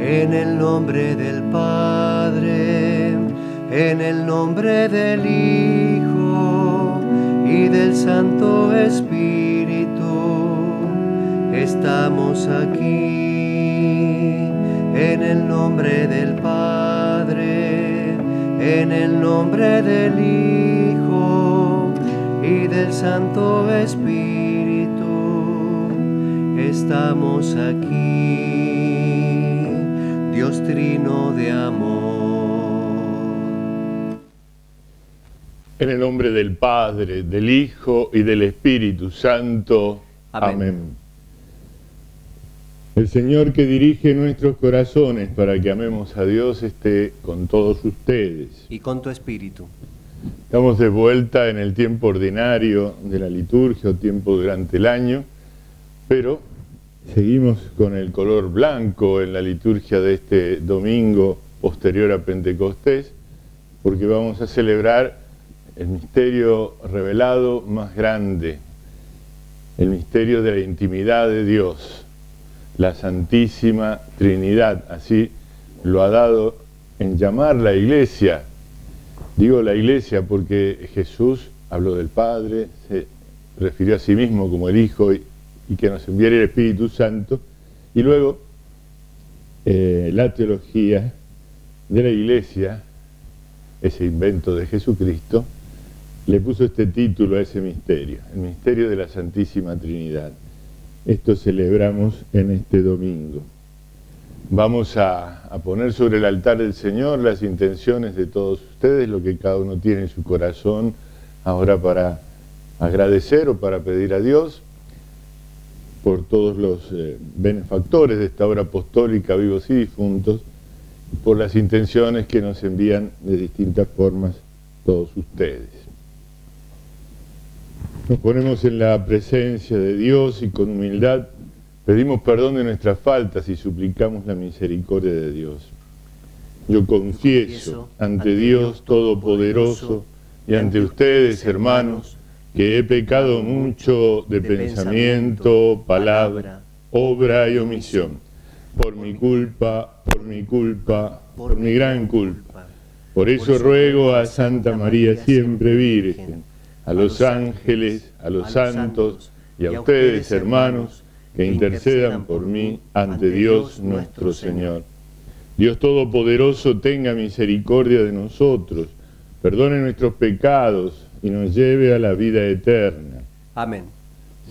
En el nombre del Padre, en el nombre del Hijo y del Santo Espíritu, estamos aquí. En el nombre del Padre, en el nombre del Hijo y del Santo Espíritu, estamos aquí. Dios Trino de amor. En el nombre del Padre, del Hijo y del Espíritu Santo. Amén. El Señor que dirige nuestros corazones para que amemos a Dios esté con todos ustedes. Y con tu espíritu. Estamos de vuelta en el tiempo ordinario de la liturgia o tiempo durante el año, pero seguimos con el color blanco en la liturgia de este domingo posterior a Pentecostés, porque vamos a celebrar el misterio revelado más grande, el misterio de la intimidad de Dios, la Santísima Trinidad. Así lo ha dado en llamar la Iglesia. Digo la Iglesia porque Jesús habló del Padre, se refirió a sí mismo como el Hijo y que nos enviara el Espíritu Santo, y luego la teología de la Iglesia, ese invento de Jesucristo, le puso este título a ese misterio, el misterio de la Santísima Trinidad. Esto celebramos en este domingo. Vamos a poner sobre el altar del Señor las intenciones de todos ustedes, lo que cada uno tiene en su corazón ahora para agradecer o para pedir a Dios por todos los benefactores de esta obra apostólica, vivos y difuntos, por las intenciones que nos envían de distintas formas todos ustedes. Nos ponemos en la presencia de Dios y con humildad pedimos perdón de nuestras faltas y suplicamos la misericordia de Dios. Yo confieso ante Dios Todopoderoso y ante ustedes, hermanos, que he pecado mucho de pensamiento, palabra, obra y omisión, por mi culpa, por mi gran culpa. Por eso ruego a Santa María siempre Virgen, a los ángeles, a los santos y a ustedes, hermanos, que intercedan por mí ante Dios nuestro Señor. Dios Todopoderoso tenga misericordia de nosotros, perdone nuestros pecados y nos lleve a la vida eterna. Amén.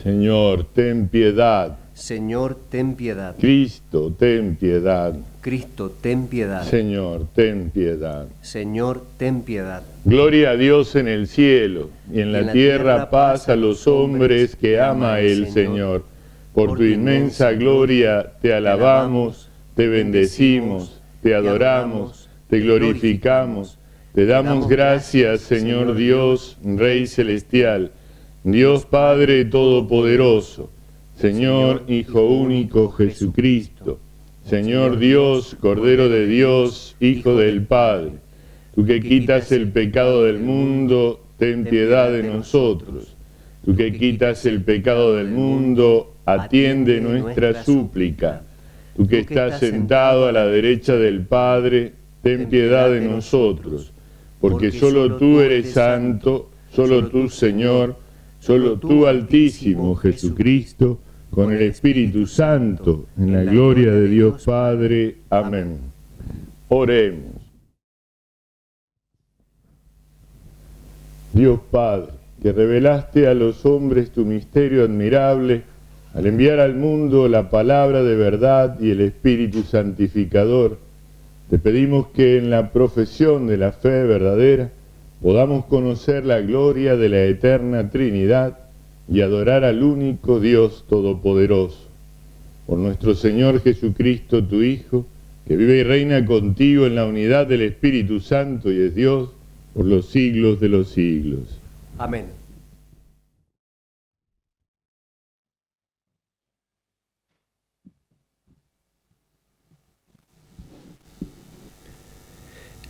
Señor, ten piedad. Señor, ten piedad. Cristo, ten piedad. Cristo, ten piedad. Señor, ten piedad. Señor, ten piedad. Gloria a Dios en el cielo, y en la tierra paz a los hombres que ama el Señor. Por tu inmensa gloria te alabamos, te bendecimos, te adoramos, te glorificamos, te damos gracias, Señor Dios, Rey celestial, Dios Padre todopoderoso, Señor Hijo único Jesucristo, Señor Dios, Cordero de Dios, Hijo del Padre. Tú que quitas el pecado del mundo, ten piedad de nosotros. Tú que quitas el pecado del mundo, atiende nuestra súplica. Tú que estás sentado a la derecha del Padre, ten piedad de nosotros. Porque solo tú eres santo, solo tú, Señor, solo tú, Altísimo Jesucristo, con el Espíritu Santo, en la gloria de Dios Padre. Amén. Oremos. Dios Padre, que revelaste a los hombres tu misterio admirable, al enviar al mundo la palabra de verdad y el Espíritu santificador, te pedimos que en la profesión de la fe verdadera podamos conocer la gloria de la eterna Trinidad y adorar al único Dios Todopoderoso. Por nuestro Señor Jesucristo, tu Hijo, que vive y reina contigo en la unidad del Espíritu Santo y es Dios por los siglos de los siglos. Amén.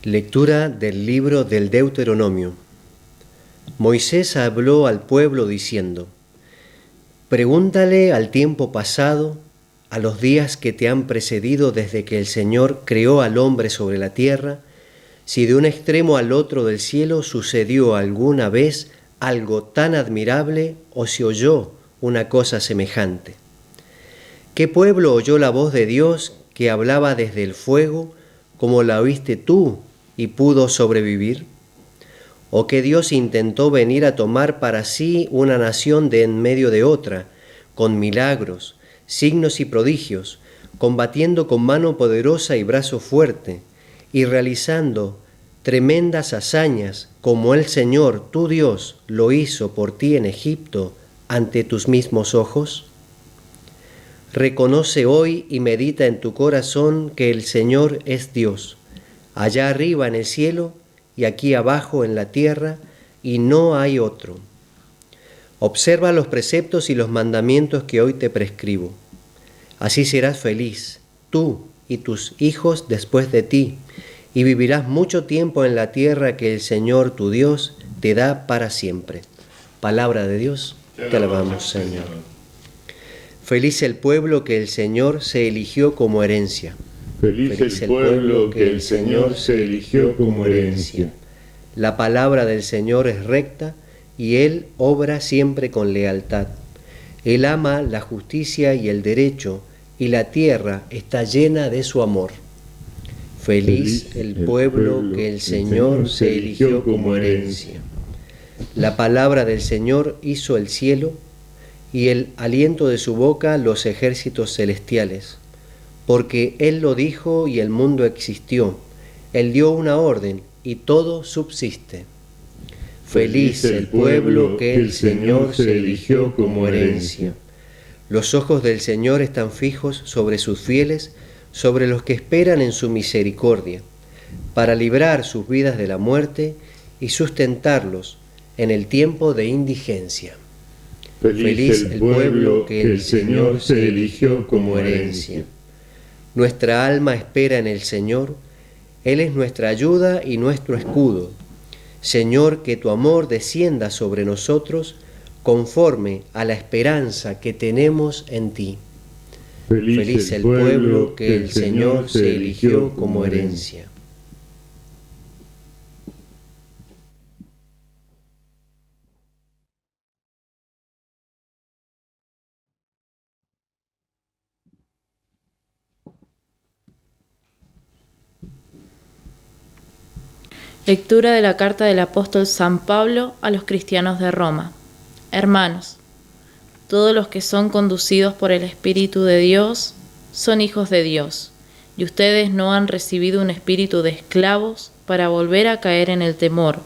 Lectura del libro del Deuteronomio. Moisés habló al pueblo diciendo: Pregúntale al tiempo pasado, a los días que te han precedido desde que el Señor creó al hombre sobre la tierra, si de un extremo al otro del cielo sucedió alguna vez algo tan admirable o se oyó una cosa semejante. ¿Qué pueblo oyó la voz de Dios que hablaba desde el fuego, como la oíste tú, y pudo sobrevivir? ¿O que Dios intentó venir a tomar para sí una nación de en medio de otra, con milagros, signos y prodigios, combatiendo con mano poderosa y brazo fuerte, y realizando tremendas hazañas, como el Señor, tu Dios, lo hizo por ti en Egipto, ante tus mismos ojos? Reconoce hoy y medita en tu corazón que el Señor es Dios, allá arriba en el cielo y aquí abajo en la tierra, y no hay otro. Observa los preceptos y los mandamientos que hoy te prescribo. Así serás feliz, tú y tus hijos después de ti, y vivirás mucho tiempo en la tierra que el Señor tu Dios te da para siempre. Palabra de Dios, te alabamos, Señor. Feliz el pueblo que el Señor se eligió como herencia. Feliz el pueblo que el Señor se eligió como herencia. La palabra del Señor es recta y Él obra siempre con lealtad. Él ama la justicia y el derecho, y la tierra está llena de su amor. Feliz el pueblo que el Señor se eligió como herencia. La palabra del Señor hizo el cielo, y el aliento de su boca los ejércitos celestiales. Porque Él lo dijo y el mundo existió. Él dio una orden y todo subsiste. Feliz el pueblo que el Señor se eligió como herencia. Los ojos del Señor están fijos sobre sus fieles, sobre los que esperan en su misericordia, para librar sus vidas de la muerte y sustentarlos en el tiempo de indigencia. Feliz el pueblo que el Señor se eligió como herencia. Nuestra alma espera en el Señor, Él es nuestra ayuda y nuestro escudo. Señor, que tu amor descienda sobre nosotros conforme a la esperanza que tenemos en ti. Feliz el pueblo que el Señor se eligió como herencia. Lectura de la carta del apóstol San Pablo a los cristianos de Roma. Hermanos, todos los que son conducidos por el Espíritu de Dios son hijos de Dios, y ustedes no han recibido un espíritu de esclavos para volver a caer en el temor,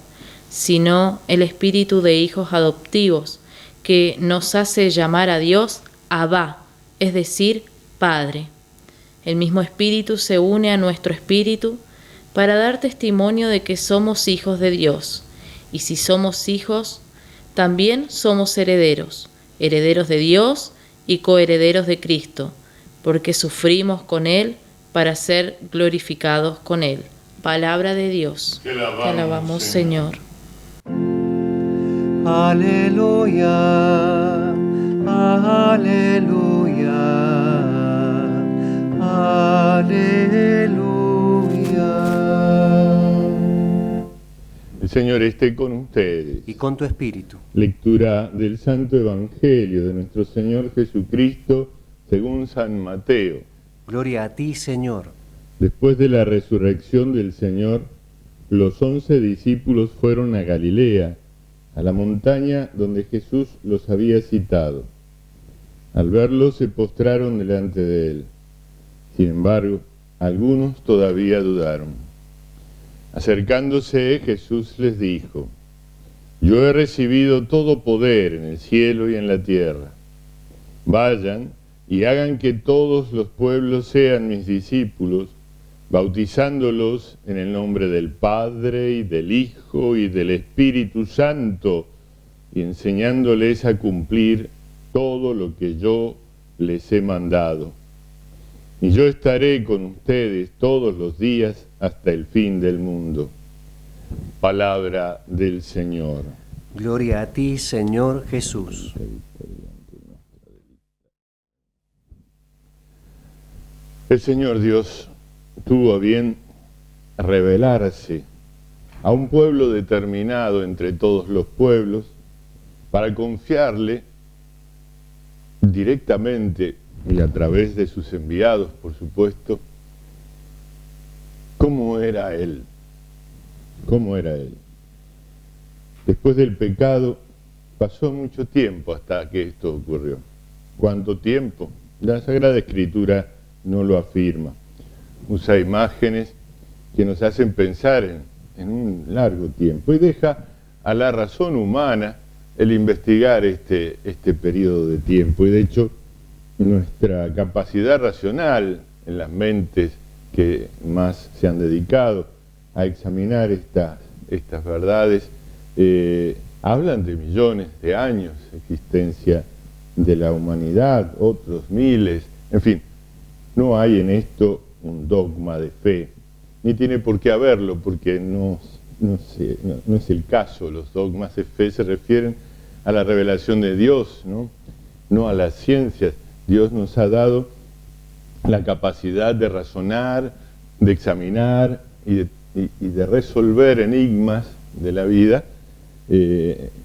sino el espíritu de hijos adoptivos, que nos hace llamar a Dios Abba, es decir, Padre. El mismo espíritu se une a nuestro espíritu para dar testimonio de que somos hijos de Dios. Y si somos hijos, también somos herederos, herederos de Dios y coherederos de Cristo, porque sufrimos con Él para ser glorificados con Él. Palabra de Dios. Te alabamos, Señor. Aleluya, aleluya, aleluya. El Señor esté con ustedes. Y con tu espíritu. Lectura del Santo Evangelio de nuestro Señor Jesucristo según San Mateo. Gloria a ti, Señor. Después de la resurrección del Señor, los 11 discípulos fueron a Galilea, a la montaña donde Jesús los había citado. Al verlo se postraron delante de él. Sin embargo, algunos todavía dudaron. Acercándose, Jesús les dijo: Yo he recibido todo poder en el cielo y en la tierra. Vayan y hagan que todos los pueblos sean mis discípulos, bautizándolos en el nombre del Padre y del Hijo y del Espíritu Santo, y enseñándoles a cumplir todo lo que yo les he mandado. Y yo estaré con ustedes todos los días hasta el fin del mundo. Palabra del Señor. Gloria a ti, Señor Jesús. El Señor Dios tuvo a bien revelarse a un pueblo determinado entre todos los pueblos para confiarle directamente y a través de sus enviados, por supuesto, cómo era Él. ¿Cómo era Él? Después del pecado pasó mucho tiempo hasta que esto ocurrió. ¿Cuánto tiempo? La Sagrada Escritura no lo afirma. Usa imágenes que nos hacen pensar en un largo tiempo y deja a la razón humana el investigar este periodo de tiempo. Y de hecho, nuestra capacidad racional en las mentes que más se han dedicado a examinar estas verdades hablan de millones de años de existencia de la humanidad, otros miles, en fin, no hay en esto un dogma de fe, ni tiene por qué haberlo, porque no es el caso. Los dogmas de fe se refieren a la revelación de Dios, no a las ciencias. Dios nos ha dado la capacidad de razonar, de examinar y de resolver enigmas de la vida,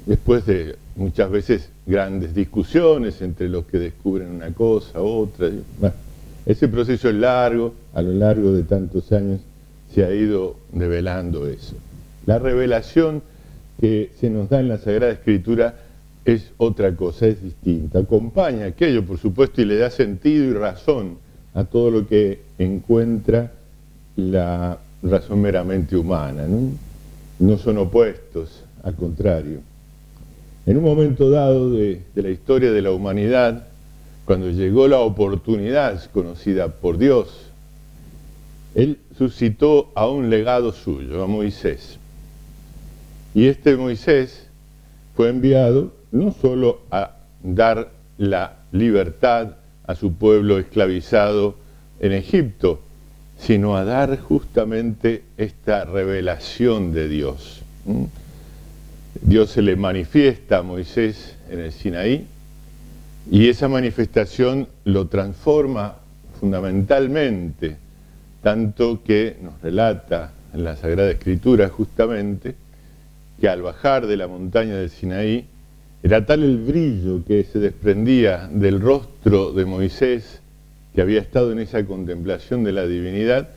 después de muchas veces grandes discusiones entre los que descubren una cosa, otra. Bueno, ese proceso es largo, a lo largo de tantos años se ha ido develando eso. La revelación que se nos da en la Sagrada Escritura es otra cosa, es distinta. Acompaña aquello, por supuesto, y le da sentido y razón a todo lo que encuentra la razón meramente humana, no son opuestos, al contrario. En un momento dado de la historia de la humanidad, cuando llegó la oportunidad conocida por Dios, Él suscitó a un legado suyo, a Moisés. Y este Moisés fue enviado no solo a dar la libertad a su pueblo esclavizado en Egipto, sino a dar justamente esta revelación de Dios. Dios se le manifiesta a Moisés en el Sinaí y esa manifestación lo transforma fundamentalmente, tanto que nos relata en la Sagrada Escritura justamente que al bajar de la montaña del Sinaí era tal el brillo que se desprendía del rostro de Moisés, que había estado en esa contemplación de la divinidad,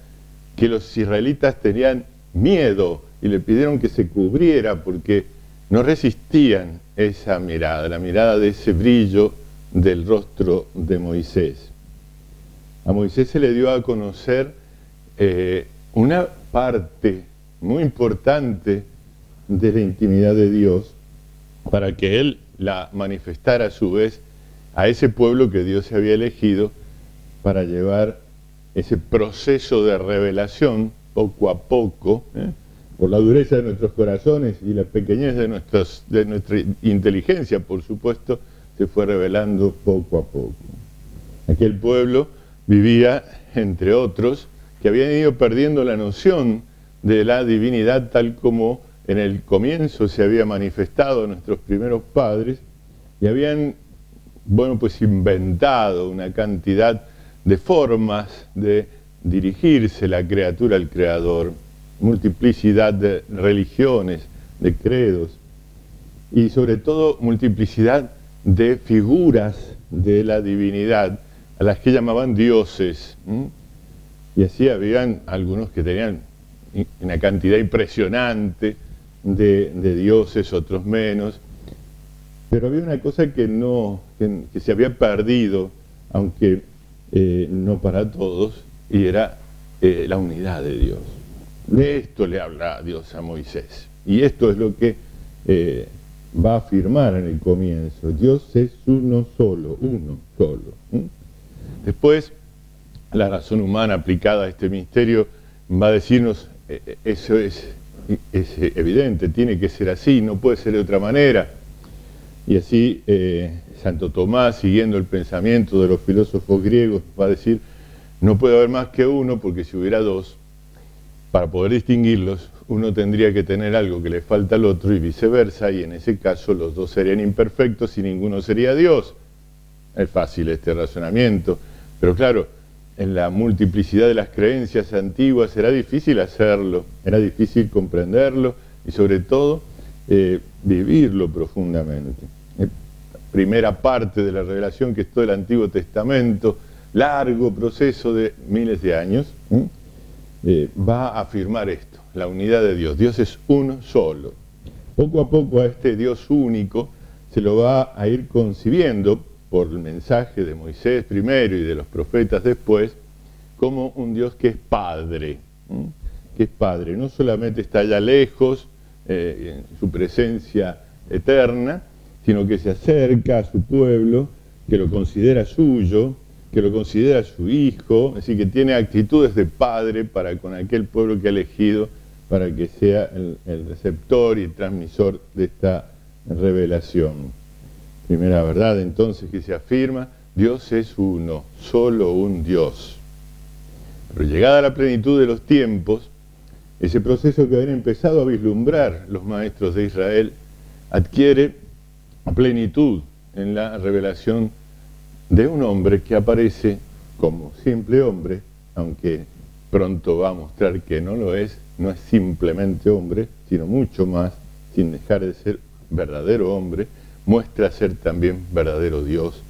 que los israelitas tenían miedo y le pidieron que se cubriera porque no resistían esa mirada, la mirada de ese brillo del rostro de Moisés. A Moisés se le dio a conocer una parte muy importante de la intimidad de Dios para que él la manifestara a su vez a ese pueblo que Dios se había elegido para llevar ese proceso de revelación poco a poco, por la dureza de nuestros corazones y la pequeñez de nuestra inteligencia, por supuesto, se fue revelando poco a poco. Aquel pueblo vivía, entre otros, que habían ido perdiendo la noción de la divinidad tal como en el comienzo se había manifestado a nuestros primeros padres, y habían, pues inventado una cantidad de formas de dirigirse la criatura al Creador, multiplicidad de religiones, de credos, y sobre todo multiplicidad de figuras de la divinidad, a las que llamaban dioses. Y así habían algunos que tenían una cantidad impresionante de dioses, otros menos, pero había una cosa que se había perdido, aunque no para todos, y era la unidad de Dios. De esto le habla Dios a Moisés, y esto es lo que va a afirmar en el comienzo: Dios es uno solo. Después, la razón humana aplicada a este misterio va a decirnos, eso es evidente, tiene que ser así, no puede ser de otra manera. Y así Santo Tomás, siguiendo el pensamiento de los filósofos griegos, va a decir, no puede haber más que uno, porque si hubiera dos, para poder distinguirlos, uno tendría que tener algo que le falta al otro y viceversa, y en ese caso los dos serían imperfectos y ninguno sería Dios. Es fácil este razonamiento, pero claro, la multiplicidad de las creencias antiguas era difícil hacerlo, era difícil comprenderlo y sobre todo vivirlo profundamente. Primera parte de la revelación, que es todo el Antiguo Testamento, largo proceso de miles de años, va a afirmar esto, la unidad de Dios. Dios es uno solo. Poco a poco a este Dios único se lo va a ir concibiendo por el mensaje de Moisés primero y de los profetas después, como un Dios que es Padre, que es Padre. No solamente está allá lejos, en su presencia eterna, sino que se acerca a su pueblo, que lo considera suyo, que lo considera su hijo, es decir, que tiene actitudes de padre para con aquel pueblo que ha elegido para que sea el receptor y transmisor de esta revelación. Primera verdad entonces que se afirma, Dios es uno, solo un Dios. Pero llegada a la plenitud de los tiempos, ese proceso que habían empezado a vislumbrar los maestros de Israel adquiere plenitud en la revelación de un hombre que aparece como simple hombre, aunque pronto va a mostrar que no lo es, no es simplemente hombre, sino mucho más, sin dejar de ser verdadero hombre, muestra ser también verdadero Dios.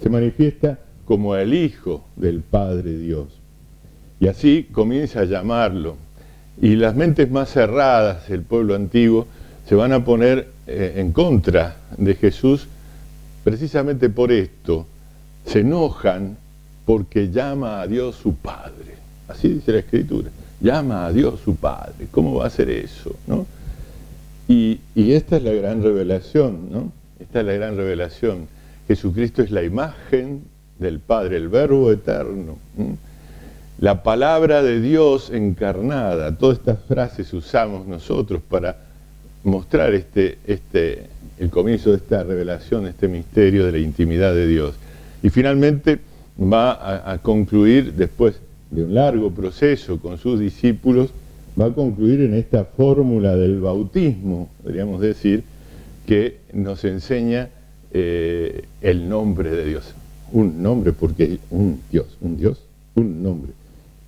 Se manifiesta como el Hijo del Padre Dios. Y así comienza a llamarlo. Y las mentes más cerradas del pueblo antiguo se van a poner en contra de Jesús precisamente por esto. Se enojan porque llama a Dios su Padre. Así dice la Escritura. Llama a Dios su Padre. ¿Cómo va a hacer eso? ¿No? Y esta es la gran revelación, ¿no? Esta es la gran revelación. Jesucristo es la imagen del Padre, el Verbo eterno. La palabra de Dios encarnada. Todas estas frases usamos nosotros para mostrar el comienzo de esta revelación, este misterio de la intimidad de Dios. Y finalmente va a concluir, después de un largo proceso con sus discípulos, va a concluir en esta fórmula del bautismo, podríamos decir, que nos enseña el nombre de Dios. Un nombre, porque un Dios, un nombre.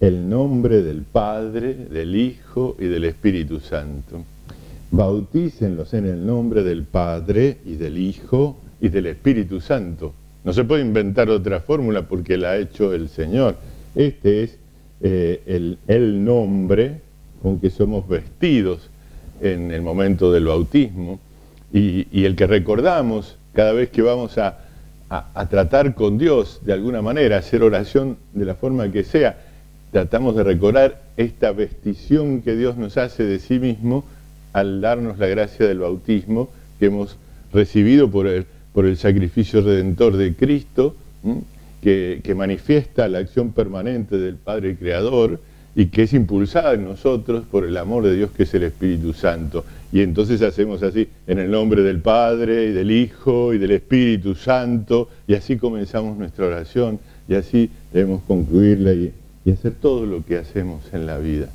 El nombre del Padre, del Hijo y del Espíritu Santo. Bautícenlos en el nombre del Padre y del Hijo y del Espíritu Santo. No se puede inventar otra fórmula porque la ha hecho el Señor. Este es el nombre con que somos vestidos en el momento del bautismo y el que recordamos cada vez que vamos a tratar con Dios de alguna manera, hacer oración de la forma que sea. Tratamos de recordar esta vestición que Dios nos hace de sí mismo al darnos la gracia del bautismo que hemos recibido por el sacrificio redentor de Cristo, que manifiesta la acción permanente del Padre Creador y que es impulsada en nosotros por el amor de Dios que es el Espíritu Santo. Y entonces hacemos así, en el nombre del Padre y del Hijo y del Espíritu Santo, y así comenzamos nuestra oración y así debemos concluirla y hacer todo lo que hacemos en la vida.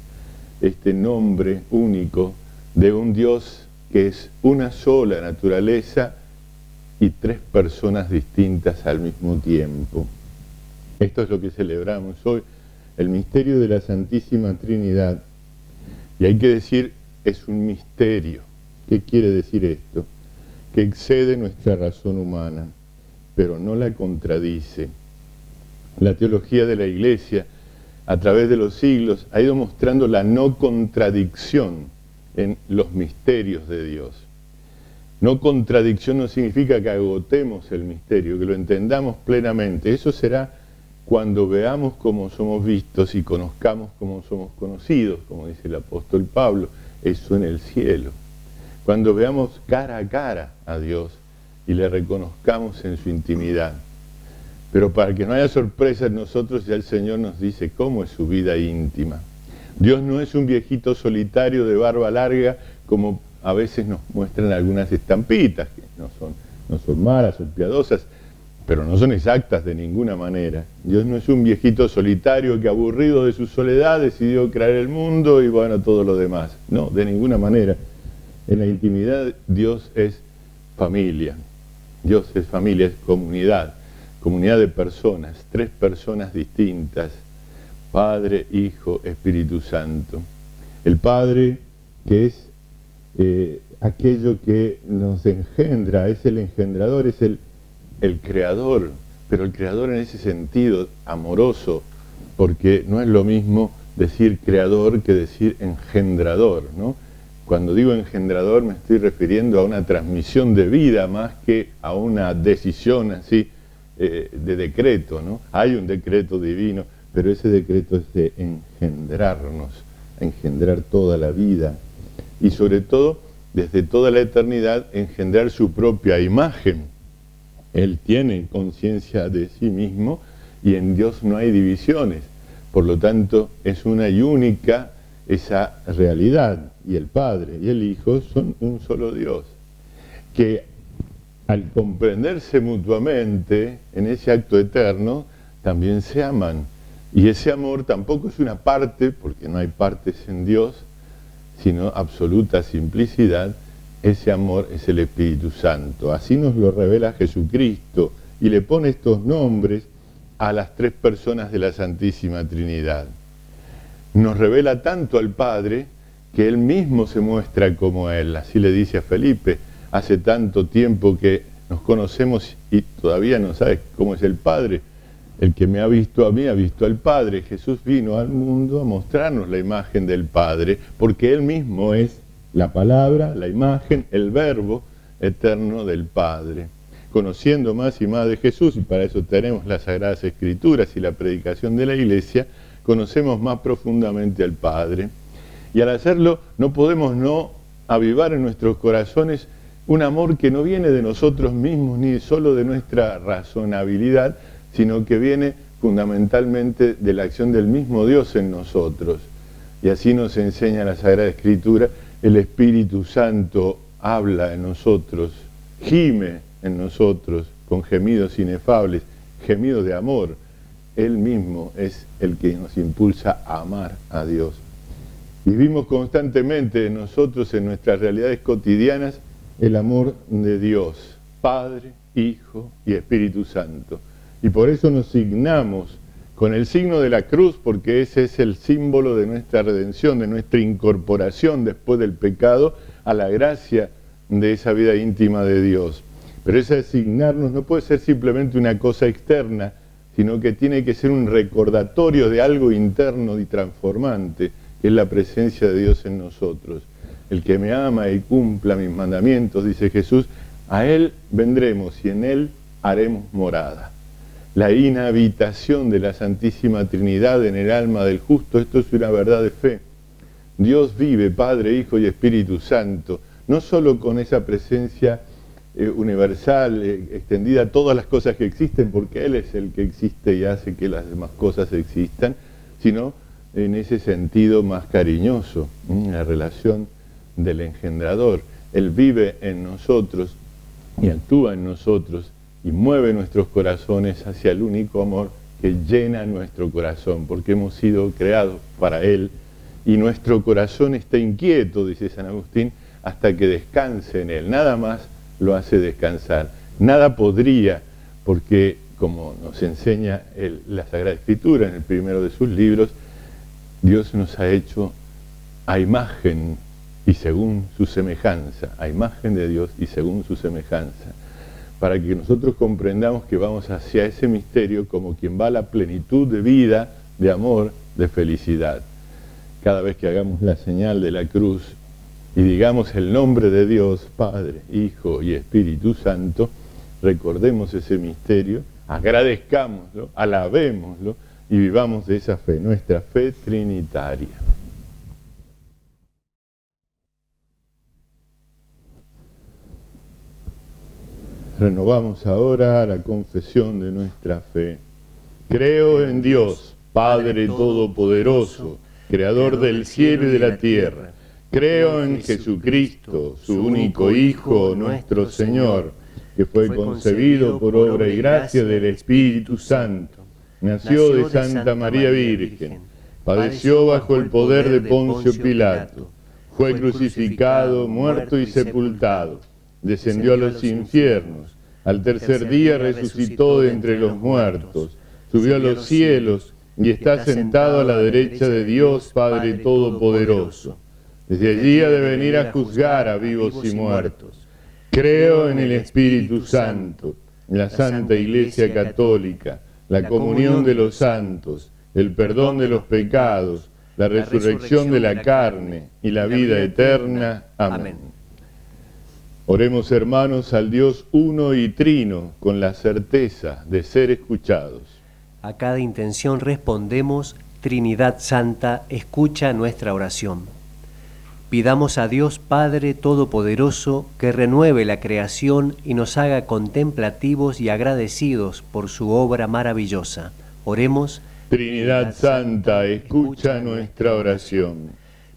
Este nombre único de un Dios que es una sola naturaleza y tres personas distintas al mismo tiempo. Esto es lo que celebramos hoy, el misterio de la Santísima Trinidad. Y hay que decir, es un misterio. ¿Qué quiere decir esto? Que excede nuestra razón humana, pero no la contradice. La teología de la Iglesia, a través de los siglos, ha ido mostrando la no contradicción en los misterios de Dios. No contradicción no significa que agotemos el misterio, que lo entendamos plenamente. Eso será cuando veamos cómo somos vistos y conozcamos cómo somos conocidos, como dice el apóstol Pablo, eso en el cielo. Cuando veamos cara a cara a Dios y le reconozcamos en su intimidad. Pero para que no haya sorpresa en nosotros, ya el Señor nos dice cómo es su vida íntima. Dios no es un viejito solitario de barba larga, como a veces nos muestran algunas estampitas, que no son malas, son piadosas, pero no son exactas de ninguna manera. Dios no es un viejito solitario que, aburrido de su soledad, decidió crear el mundo y bueno, todo lo demás. No, de ninguna manera. En la intimidad Dios es familia. Dios es familia, es comunidad. Comunidad de personas, tres personas distintas, Padre, Hijo, Espíritu Santo. El Padre, que es aquello que nos engendra, es el engendrador, es el creador, pero el creador en ese sentido amoroso, porque no es lo mismo decir creador que decir engendrador, ¿no? Cuando digo engendrador me estoy refiriendo a una transmisión de vida más que a una decisión así de decreto, ¿no? Hay un decreto divino, pero ese decreto es de engendrarnos, engendrar toda la vida y sobre todo desde toda la eternidad engendrar su propia imagen. Él tiene conciencia de sí mismo y en Dios no hay divisiones. Por lo tanto, es una y única esa realidad. Y el Padre y el Hijo son un solo Dios. Que al comprenderse mutuamente en ese acto eterno, también se aman. Y ese amor tampoco es una parte, porque no hay partes en Dios, sino absoluta simplicidad. Ese amor es el Espíritu Santo. Así nos lo revela Jesucristo y le pone estos nombres a las tres personas de la Santísima Trinidad. Nos revela tanto al Padre que Él mismo se muestra como Él. Así le dice a Felipe, hace tanto tiempo que nos conocemos y todavía no sabes cómo es el Padre. El que me ha visto a mí ha visto al Padre. Jesús vino al mundo a mostrarnos la imagen del Padre, porque Él mismo es la palabra, la imagen, el verbo eterno del Padre. Conociendo más y más de Jesús, y para eso tenemos las Sagradas Escrituras y la predicación de la Iglesia, conocemos más profundamente al Padre. Y al hacerlo no podemos no avivar en nuestros corazones un amor que no viene de nosotros mismos ni solo de nuestra razonabilidad, sino que viene fundamentalmente de la acción del mismo Dios en nosotros. Y así nos enseña la Sagrada Escritura, el Espíritu Santo habla en nosotros, gime en nosotros con gemidos inefables, gemidos de amor. Él mismo es el que nos impulsa a amar a Dios. Vivimos constantemente nosotros en nuestras realidades cotidianas el amor de Dios, Padre, Hijo y Espíritu Santo. Y por eso nos signamos con el signo de la cruz, porque ese es el símbolo de nuestra redención, de nuestra incorporación después del pecado a la gracia de esa vida íntima de Dios. Pero ese signarnos no puede ser simplemente una cosa externa, sino que tiene que ser un recordatorio de algo interno y transformante, que es la presencia de Dios en nosotros. El que me ama y cumpla mis mandamientos, dice Jesús, a Él vendremos y en Él haremos morada. La inhabitación de la Santísima Trinidad en el alma del justo, esto es una verdad de fe. Dios vive, Padre, Hijo y Espíritu Santo, no solo con esa presencia universal, extendida a todas las cosas que existen, porque Él es el que existe y hace que las demás cosas existan, sino en ese sentido más cariñoso, la relación del engendrador. Él vive en nosotros y actúa en nosotros y mueve nuestros corazones hacia el único amor que llena nuestro corazón, porque hemos sido creados para Él y nuestro corazón está inquieto, dice San Agustín, hasta que descanse en Él. Nada más lo hace descansar. Nada podría, porque como nos enseña la Sagrada Escritura en el primero de sus libros, Dios nos ha hecho a imagen y según su semejanza, a imagen de Dios y según su semejanza, para que nosotros comprendamos que vamos hacia ese misterio como quien va a la plenitud de vida, de amor, de felicidad. Cada vez que hagamos la señal de la cruz y digamos el nombre de Dios, Padre, Hijo y Espíritu Santo, recordemos ese misterio, agradezcámoslo, alabémoslo y vivamos de esa fe, nuestra fe trinitaria. Renovamos ahora la confesión de nuestra fe. Creo en Dios, Padre Todopoderoso, Creador del cielo y de la tierra. Creo en Jesucristo, su único Hijo, nuestro Señor, que fue concebido por obra y gracia del Espíritu Santo. Nació de Santa María Virgen, padeció bajo el poder de Poncio Pilato, fue crucificado, muerto y sepultado, descendió a los infiernos, al tercer día resucitó de entre los muertos, subió a los cielos y está sentado a la derecha de Dios Padre Todopoderoso. Desde allí ha de venir a juzgar a vivos y muertos. Creo en el Espíritu Santo, en la Santa Iglesia Católica, la comunión de los santos, el perdón de los pecados, la resurrección de la carne y la vida eterna. Amén. Oremos, hermanos, al Dios uno y trino, con la certeza de ser escuchados. A cada intención respondemos: Trinidad Santa, escucha nuestra oración. Pidamos a Dios Padre Todopoderoso que renueve la creación y nos haga contemplativos y agradecidos por su obra maravillosa. Oremos: Trinidad Santa, escucha nuestra oración.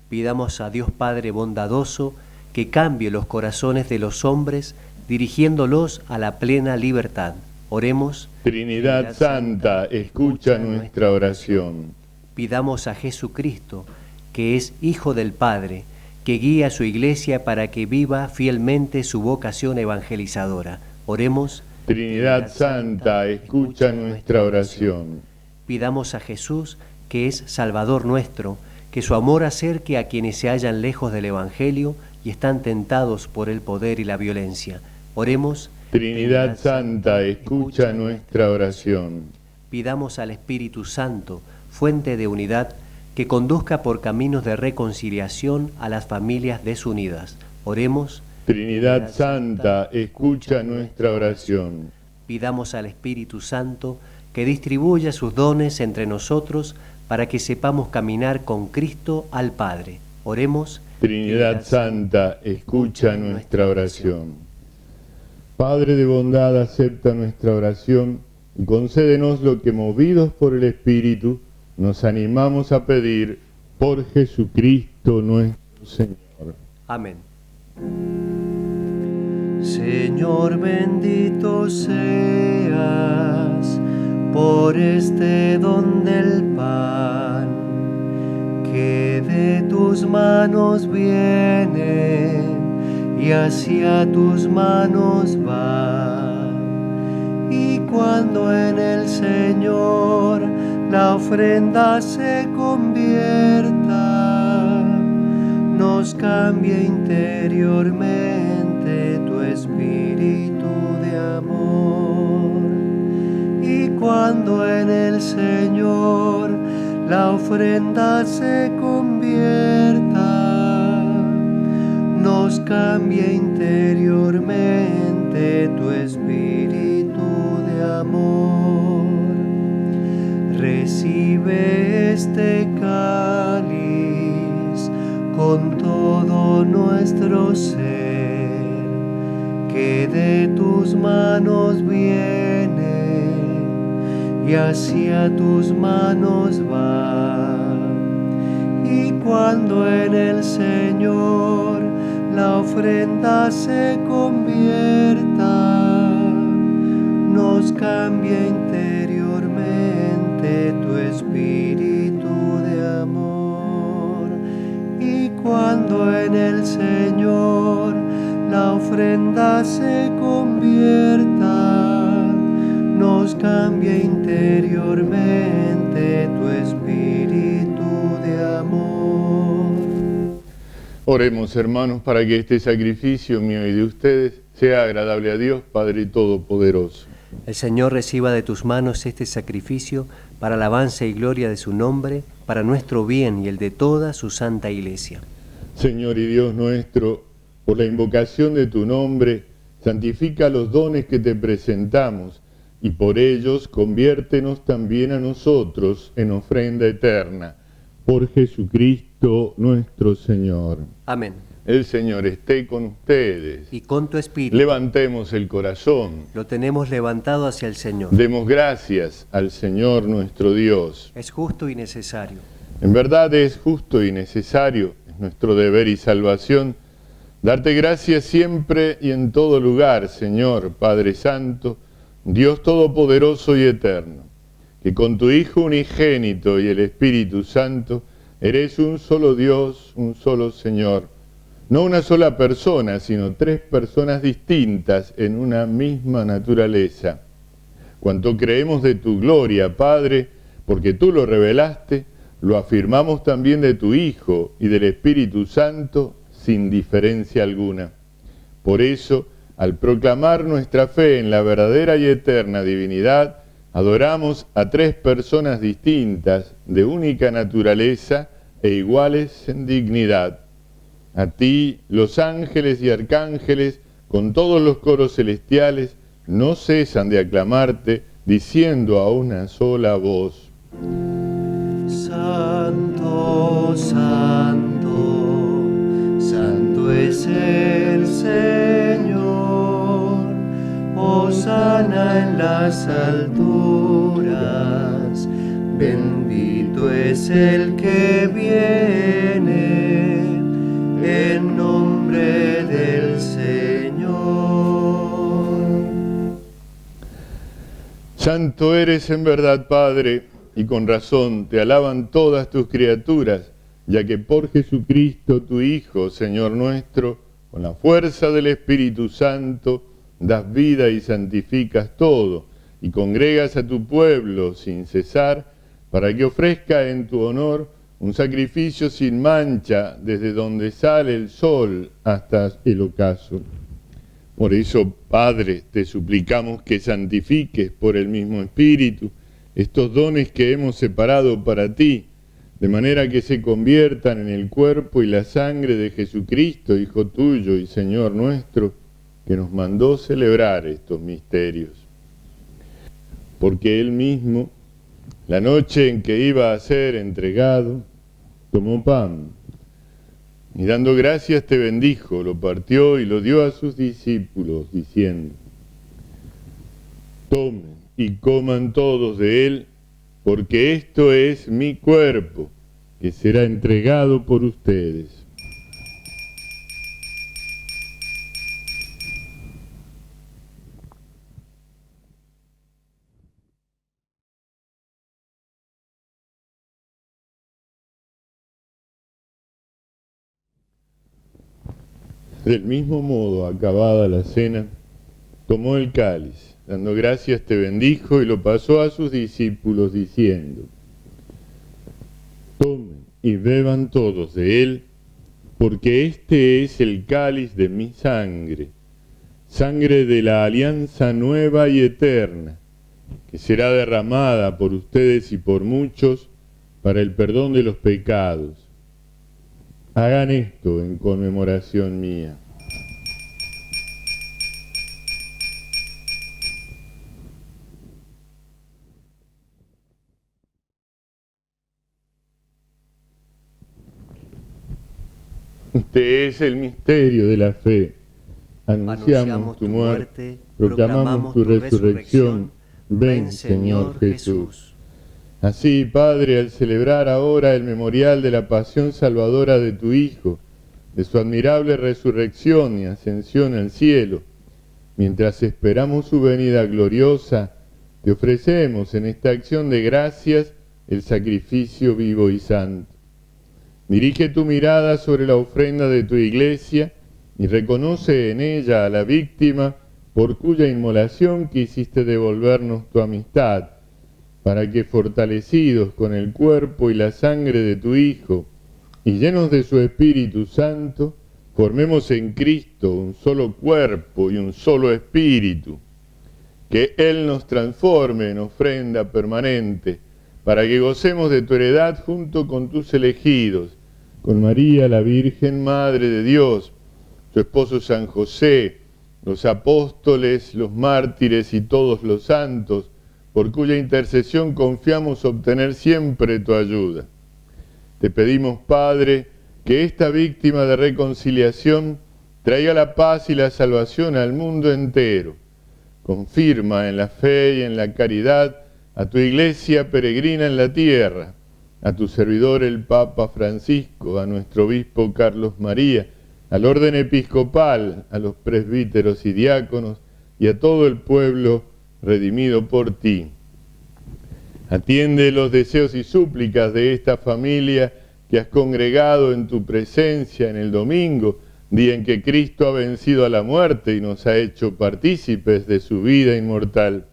Pidamos a Dios Padre bondadoso que cambie los corazones de los hombres, dirigiéndolos a la plena libertad. Oremos: Trinidad Santa, escucha nuestra oración. Pidamos a Jesucristo, que es Hijo del Padre, que guíe a su Iglesia para que viva fielmente su vocación evangelizadora. Oremos: Trinidad Santa, escucha nuestra oración. Pidamos a Jesús, que es Salvador nuestro, que su amor acerque a quienes se hallan lejos del Evangelio y están tentados por el poder y la violencia. Oremos: Trinidad Santa, escucha nuestra oración. Pidamos al Espíritu Santo, fuente de unidad, que conduzca por caminos de reconciliación a las familias desunidas. Oremos: Trinidad Santa, escucha nuestra oración. Pidamos al Espíritu Santo que distribuya sus dones entre nosotros para que sepamos caminar con Cristo al Padre. Oremos: Trinidad Santa, escucha nuestra oración. Padre de bondad, acepta nuestra oración y concédenos lo que, movidos por el Espíritu, nos animamos a pedir por Jesucristo nuestro Señor. Amén. Señor, bendito seas por este don del pan, que de tus manos viene y hacia tus manos va. Y cuando en el Señor la ofrenda se convierta, nos cambia interiormente tu espíritu de amor. Y cuando en el Señor la ofrenda se convierta, nos cambia interiormente tu espíritu de amor. Recibe este cáliz con todo nuestro ser, que de tus manos viene y hacia tus manos va. Y cuando en el Señor la ofrenda se convierta, nos cambia interiormente tu espíritu de amor. Y cuando en el Señor la ofrenda se convierta, nos cambia interiormente tu espíritu de amor. Oremos, hermanos, para que este sacrificio mío y de ustedes sea agradable a Dios, Padre Todopoderoso. El Señor reciba de tus manos este sacrificio para alabanza y gloria de su nombre, para nuestro bien y el de toda su santa Iglesia. Señor y Dios nuestro, por la invocación de tu nombre, santifica los dones que te presentamos y por ellos conviértenos también a nosotros en ofrenda eterna. Por Jesucristo nuestro Señor. Amén. El Señor esté con ustedes. Y con tu espíritu. Levantemos el corazón. Lo tenemos levantado hacia el Señor. Demos gracias al Señor nuestro Dios. Es justo y necesario. En verdad es justo y necesario, es nuestro deber y salvación, darte gracias siempre y en todo lugar, Señor, Padre Santo, Dios Todopoderoso y Eterno, que con tu Hijo unigénito y el Espíritu Santo eres un solo Dios, un solo Señor, no una sola persona, sino tres personas distintas en una misma naturaleza. Cuanto creemos de tu gloria, Padre, porque tú lo revelaste, lo afirmamos también de tu Hijo y del Espíritu Santo sin diferencia alguna. Por eso, al proclamar nuestra fe en la verdadera y eterna divinidad, adoramos a tres personas distintas, de única naturaleza e iguales en dignidad. A ti, los ángeles y arcángeles, con todos los coros celestiales, no cesan de aclamarte, diciendo a una sola voz: Santo, santo, santo es el Señor, hosana en las alturas, bendito es el que viene en nombre del Señor. Santo eres en verdad, Padre, y con razón te alaban todas tus criaturas, ya que por Jesucristo, tu Hijo, Señor nuestro, con la fuerza del Espíritu Santo, das vida y santificas todo, y congregas a tu pueblo sin cesar, para que ofrezca en tu honor un sacrificio sin mancha desde donde sale el sol hasta el ocaso. Por eso, Padre, te suplicamos que santifiques por el mismo Espíritu estos dones que hemos separado para ti, de manera que se conviertan en el cuerpo y la sangre de Jesucristo, Hijo tuyo y Señor nuestro, que nos mandó celebrar estos misterios. Porque Él mismo, la noche en que iba a ser entregado, tomó pan, y dando gracias te bendijo, lo partió y lo dio a sus discípulos, diciendo: tomen y coman todos de él, porque esto es mi cuerpo, que será entregado por ustedes. Del mismo modo, acabada la cena, tomó el cáliz, dando gracias te bendijo y lo pasó a sus discípulos diciendo: tomen y beban todos de él, porque este es el cáliz de mi sangre, sangre de la alianza nueva y eterna, que será derramada por ustedes y por muchos para el perdón de los pecados. Hagan esto en conmemoración mía. Este es el misterio de la fe. Anunciamos tu muerte, proclamamos tu resurrección. Ven, Señor Jesús. Así, Padre, al celebrar ahora el memorial de la pasión salvadora de tu Hijo, de su admirable resurrección y ascensión al cielo, mientras esperamos su venida gloriosa, te ofrecemos en esta acción de gracias el sacrificio vivo y santo. Dirige tu mirada sobre la ofrenda de tu Iglesia y reconoce en ella a la víctima por cuya inmolación quisiste devolvernos tu amistad, para que fortalecidos con el cuerpo y la sangre de tu Hijo y llenos de su Espíritu Santo, formemos en Cristo un solo cuerpo y un solo espíritu. Que Él nos transforme en ofrenda permanente, para que gocemos de tu heredad junto con tus elegidos, con María, la Virgen Madre de Dios, su esposo San José, los apóstoles, los mártires y todos los santos, por cuya intercesión confiamos obtener siempre tu ayuda. Te pedimos, Padre, que esta víctima de reconciliación traiga la paz y la salvación al mundo entero. Confirma en la fe y en la caridad a tu Iglesia peregrina en la tierra, a tu servidor el Papa Francisco, a nuestro obispo Carlos María, al orden episcopal, a los presbíteros y diáconos y a todo el pueblo redimido por ti. Atiende los deseos y súplicas de esta familia que has congregado en tu presencia en el domingo, día en que Cristo ha vencido a la muerte y nos ha hecho partícipes de su vida inmortal.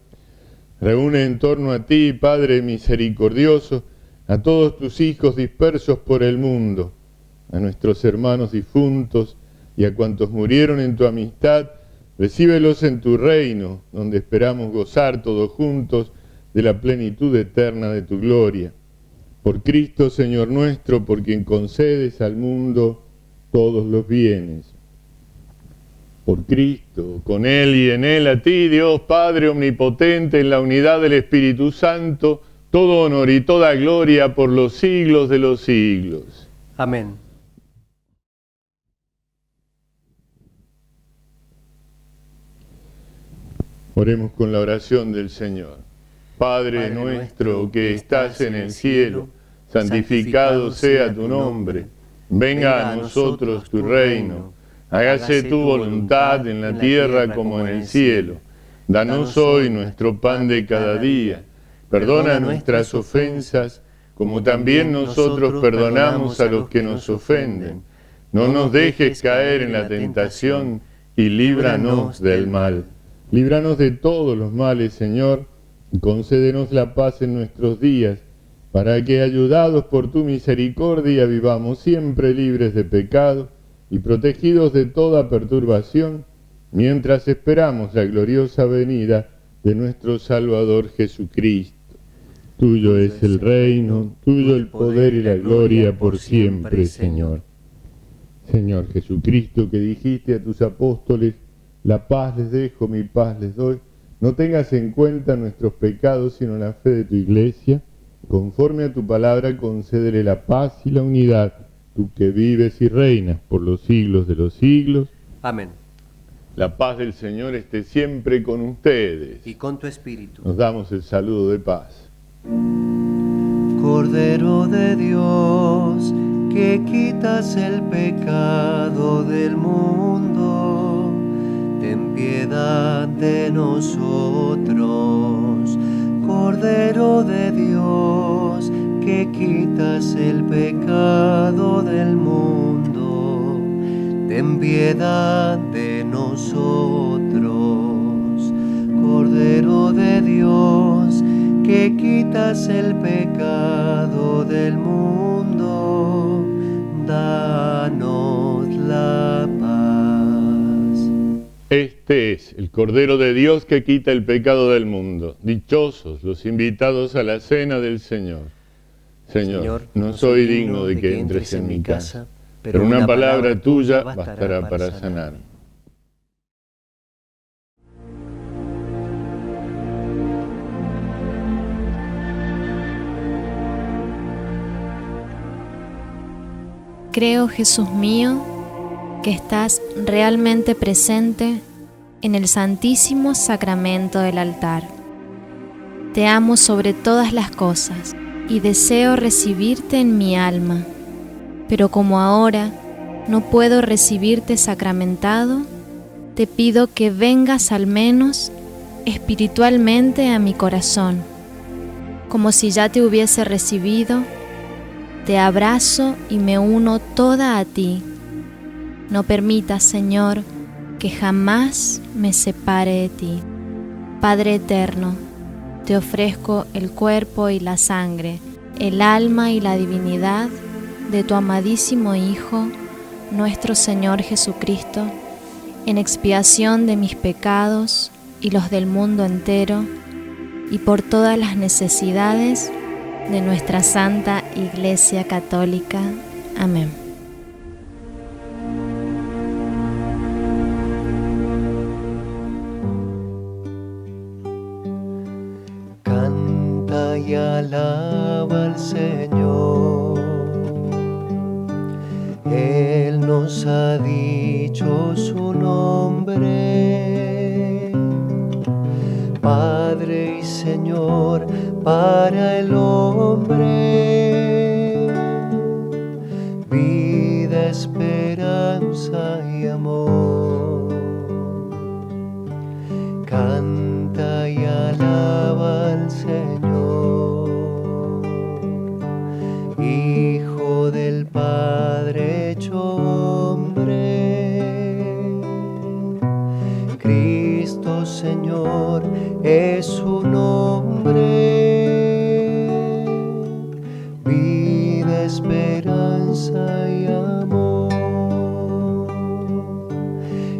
Reúne en torno a ti, Padre misericordioso, a todos tus hijos dispersos por el mundo, a nuestros hermanos difuntos y a cuantos murieron en tu amistad. Recíbelos en tu reino, donde esperamos gozar todos juntos de la plenitud eterna de tu gloria. Por Cristo, Señor nuestro, por quien concedes al mundo todos los bienes. Por Cristo, con Él y en Él, a ti, Dios Padre omnipotente, en la unidad del Espíritu Santo, todo honor y toda gloria por los siglos de los siglos. Amén. Oremos con la oración del Señor. Padre nuestro que estás en el cielo, santificado sea tu nombre. Venga a nosotros tu reino. Hágase tu voluntad en la tierra como en el cielo. Danos hoy nuestro pan de cada día. Perdona nuestras ofensas, como también nosotros perdonamos a los que nos ofenden. No nos dejes caer en la tentación y líbranos del mal. Líbranos de todos los males, Señor, y concédenos la paz en nuestros días, para que, ayudados por tu misericordia, vivamos siempre libres de pecado y protegidos de toda perturbación, mientras esperamos la gloriosa venida de nuestro Salvador Jesucristo. Tuyo es el reino, tuyo el poder y la gloria por siempre, Señor. Señor Jesucristo, que dijiste a tus apóstoles: la paz les dejo, mi paz les doy. No tengas en cuenta nuestros pecados, sino la fe de tu Iglesia. Conforme a tu palabra, concédele la paz y la unidad, tú que vives y reinas por los siglos de los siglos. Amén. La paz del Señor esté siempre con ustedes. Y con tu espíritu. Nos damos el saludo de paz. Cordero de Dios, que quitas el pecado del mundo, ten piedad de nosotros. Cordero de Dios, que quitas el pecado del mundo, ten piedad de nosotros. Cordero de Dios, que quitas el pecado del mundo, danos la paz. Este es el Cordero de Dios que quita el pecado del mundo. Dichosos los invitados a la cena del Señor. Señor, no soy digno de que entres en mi casa, pero una palabra tuya bastará para sanar. Creo, Jesús mío, que estás realmente presente en el Santísimo Sacramento del altar. Te amo sobre todas las cosas y deseo recibirte en mi alma, pero como ahora no puedo recibirte sacramentado, te pido que vengas al menos espiritualmente a mi corazón, como si ya te hubiese recibido. Te abrazo y me uno toda a ti. No permitas, Señor, que jamás me separe de ti. Padre eterno, te ofrezco el cuerpo y la sangre, el alma y la divinidad de tu amadísimo Hijo, nuestro Señor Jesucristo, en expiación de mis pecados y los del mundo entero, y por todas las necesidades de nuestra Santa Iglesia Católica. Amén. Canta y alaba al Señor. Él nos ha dicho su nombre. Padre y Señor para el hombre, vida, esperanza y amor. Canta y alaba al Señor, Hijo del Padre hecho hombre. Cristo Señor es su nombre. esperanza y amor.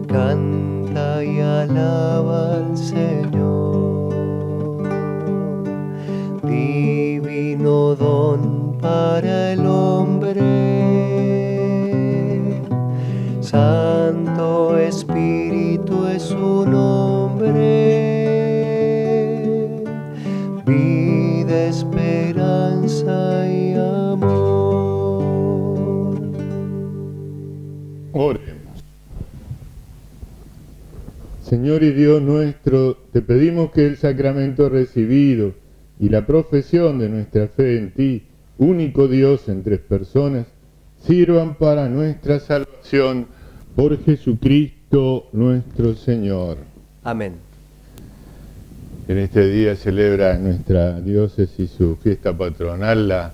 Canta y alaba al Señor. Divino don para el hombre, Santo Espíritu es su nombre, vida, esperanza y amor. Oremos. Señor y Dios nuestro, te pedimos que el sacramento recibido y la profesión de nuestra fe en ti, único Dios en tres personas, sirvan para nuestra salvación por Jesucristo nuestro Señor. Amén. En este día celebra nuestra diócesis su fiesta patronal, la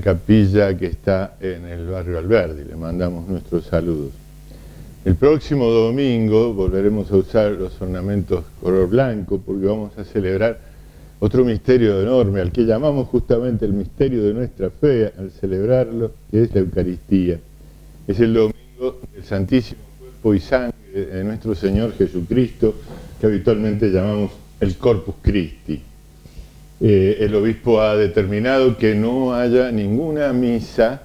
capilla que está en el barrio Alberdi. Le mandamos nuestros saludos. El próximo domingo volveremos a usar los ornamentos color blanco porque vamos a celebrar otro misterio enorme, al que llamamos justamente el misterio de nuestra fe al celebrarlo, que es la Eucaristía. Es el domingo del Santísimo Cuerpo y Sangre de nuestro Señor Jesucristo, que habitualmente llamamos el Corpus Christi. El obispo ha determinado que no haya ninguna misa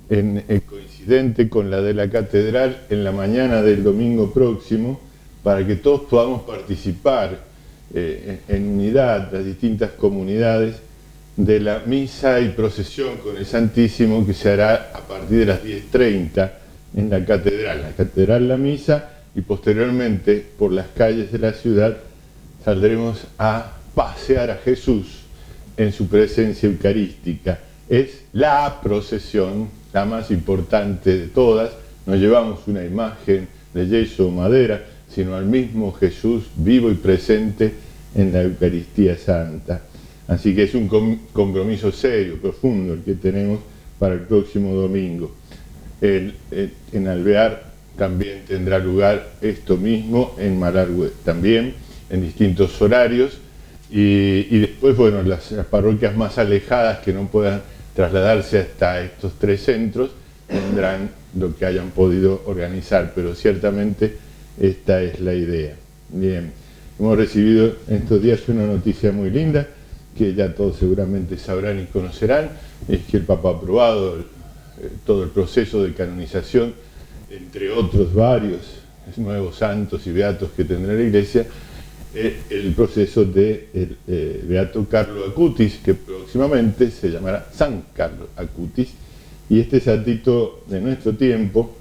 coincidente con la de la catedral en la mañana del domingo próximo, para que todos podamos participar en unidad, las distintas comunidades, de la misa y procesión con el Santísimo, que se hará a partir de las 10:30 en la catedral la misa, y posteriormente por las calles de la ciudad saldremos a pasear a Jesús en su presencia eucarística. Es la procesión, la más importante de todas. No llevamos una imagen de yeso o madera, sino al mismo Jesús vivo y presente en la Eucaristía Santa. Así que es un compromiso serio, profundo, el que tenemos para el próximo domingo. En Alvear también tendrá lugar esto mismo, en Malargüe también, en distintos horarios, y después, bueno, las parroquias más alejadas que no puedan trasladarse hasta estos tres centros tendrán lo que hayan podido organizar, pero ciertamente esta es la idea. Bien, hemos recibido en estos días una noticia muy linda que ya todos seguramente sabrán y conocerán, es que el Papa ha aprobado todo el proceso de canonización, entre otros varios nuevos santos y beatos que tendrá la Iglesia, el proceso del beato Carlo Acutis, que próximamente se llamará San Carlo Acutis, y este santito de nuestro tiempo,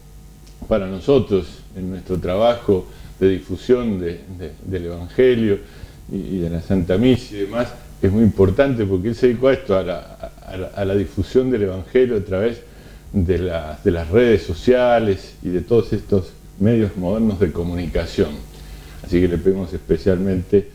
para nosotros, en nuestro trabajo de difusión del Evangelio y de la Santa Misa y demás, es muy importante porque él se dedicó a esto, a la difusión del Evangelio a través de las redes sociales y de todos estos medios modernos de comunicación. Así que le pedimos especialmente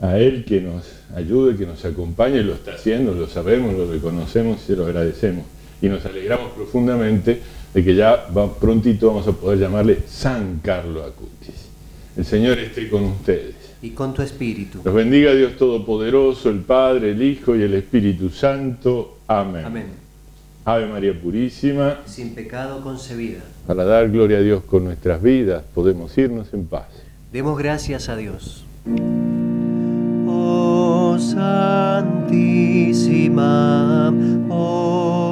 a él que nos ayude, que nos acompañe, lo está haciendo, lo sabemos, lo reconocemos y se lo agradecemos. Y nos alegramos profundamente de que ya prontito vamos a poder llamarle San Carlo Acutis. El Señor esté con ustedes. Y con tu espíritu. Los bendiga Dios Todopoderoso, el Padre, el Hijo y el Espíritu Santo. Amén. Amén. Ave María Purísima, sin pecado concebida. Para dar gloria a Dios con nuestras vidas, podemos irnos en paz. Demos gracias a Dios. Oh Santísima, oh